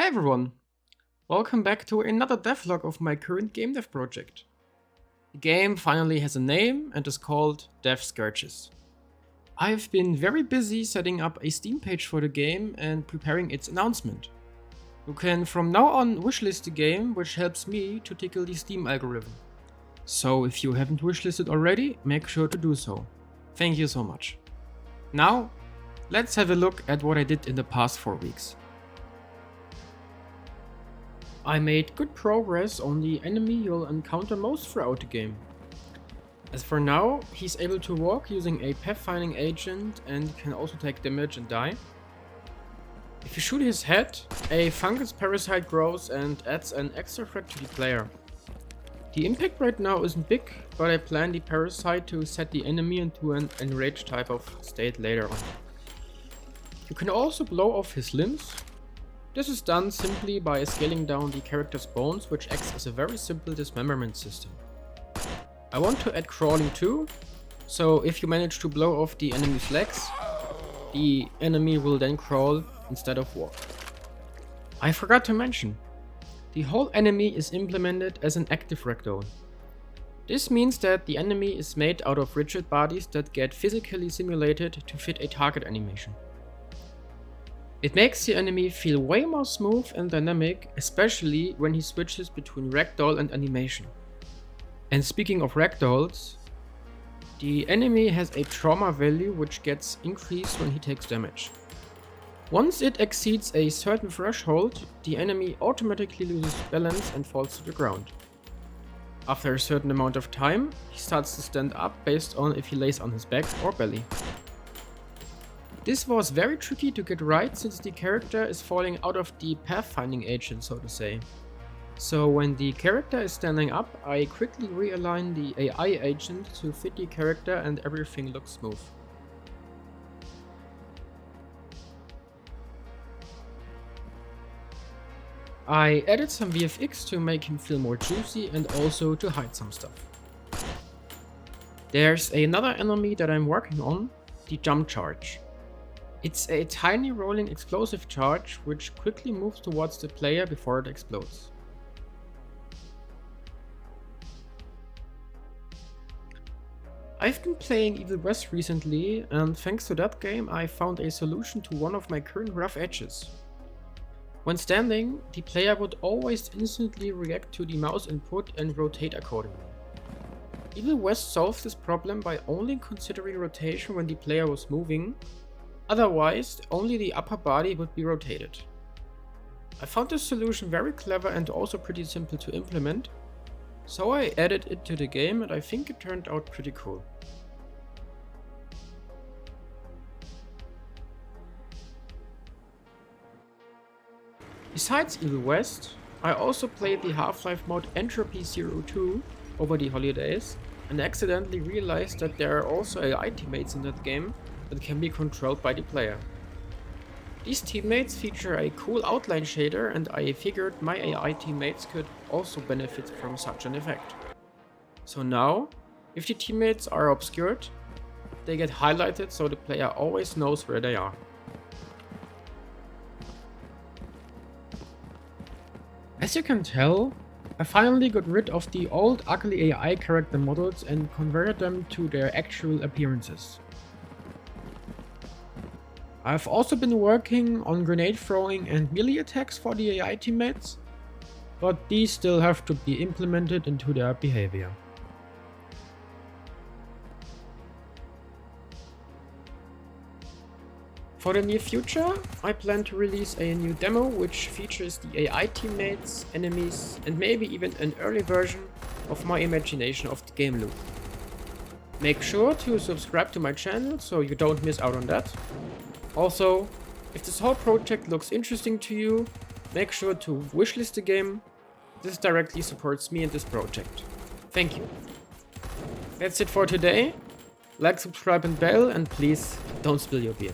everyone! Welcome back to another devlog of my current game dev project. The game finally has a name and is called Scourges. I've been very busy setting up a Steam page for the game and preparing its announcement. You can from now on wishlist the game, which helps me to tickle the Steam algorithm. So if you haven't wishlisted already, make sure to do so. Thank you so much. Now, let's have a look at what I did in the past 4 weeks. I made good progress on the enemy you'll encounter most throughout the game. As for now, he's able to walk using a pathfinding agent and can also take damage and die. If you shoot his head, a fungus parasite grows and adds an extra threat to the player. The impact right now isn't big, but I plan the parasite to set the enemy into an enraged type of state later on. You can also blow off his limbs. This is done simply by scaling down the character's bones, which acts as a very simple dismemberment system. I want to add crawling too, so if you manage to blow off the enemy's legs, the enemy will then crawl instead of walk. I forgot to mention, the whole enemy is implemented as an active ragdoll. This means that the enemy is made out of rigid bodies that get physically simulated to fit a target animation. It makes the enemy feel way more smooth and dynamic, especially when he switches between ragdoll and animation. And speaking of ragdolls, the enemy has a trauma value which gets increased when he takes damage. Once it exceeds a certain threshold, the enemy automatically loses balance and falls to the ground. After a certain amount of time, he starts to stand up based on if he lays on his back or belly. This was very tricky to get right since the character is falling out of the pathfinding agent, so to say. So when the character is standing up, I quickly realign the AI agent to fit the character and everything looks smooth. I added some VFX to make him feel more juicy and also to hide some stuff. There's another enemy that I'm working on, the jump charge. It's a tiny rolling explosive charge which quickly moves towards the player before it explodes. I've been playing Evil West recently, and thanks to that game I found a solution to one of my current rough edges. When standing, the player would always instantly react to the mouse input and rotate accordingly. Evil West solved this problem by only considering rotation when the player was moving. Otherwise, only the upper body would be rotated. I found this solution very clever and also pretty simple to implement, so I added it to the game and I think it turned out pretty cool. Besides Evil West, I also played the Half-Life mod Entropy 02 over the holidays and accidentally realized that there are also AI teammates in that game that can be controlled by the player. These teammates feature a cool outline shader and I figured my AI teammates could also benefit from such an effect. So now, if the teammates are obscured, they get highlighted so the player always knows where they are. As you can tell, I finally got rid of the old ugly AI character models and converted them to their actual appearances. I've also been working on grenade throwing and melee attacks for the AI teammates, but these still have to be implemented into their behavior. For the near future, I plan to release a new demo which features the AI teammates, enemies, and maybe even an early version of my imagination of the game loop. Make sure to subscribe to my channel so you don't miss out on that. Also, if this whole project looks interesting to you, make sure to wishlist the game. This directly supports me and this project. Thank you. That's it for today. Like, subscribe and bell, and please don't spill your beer.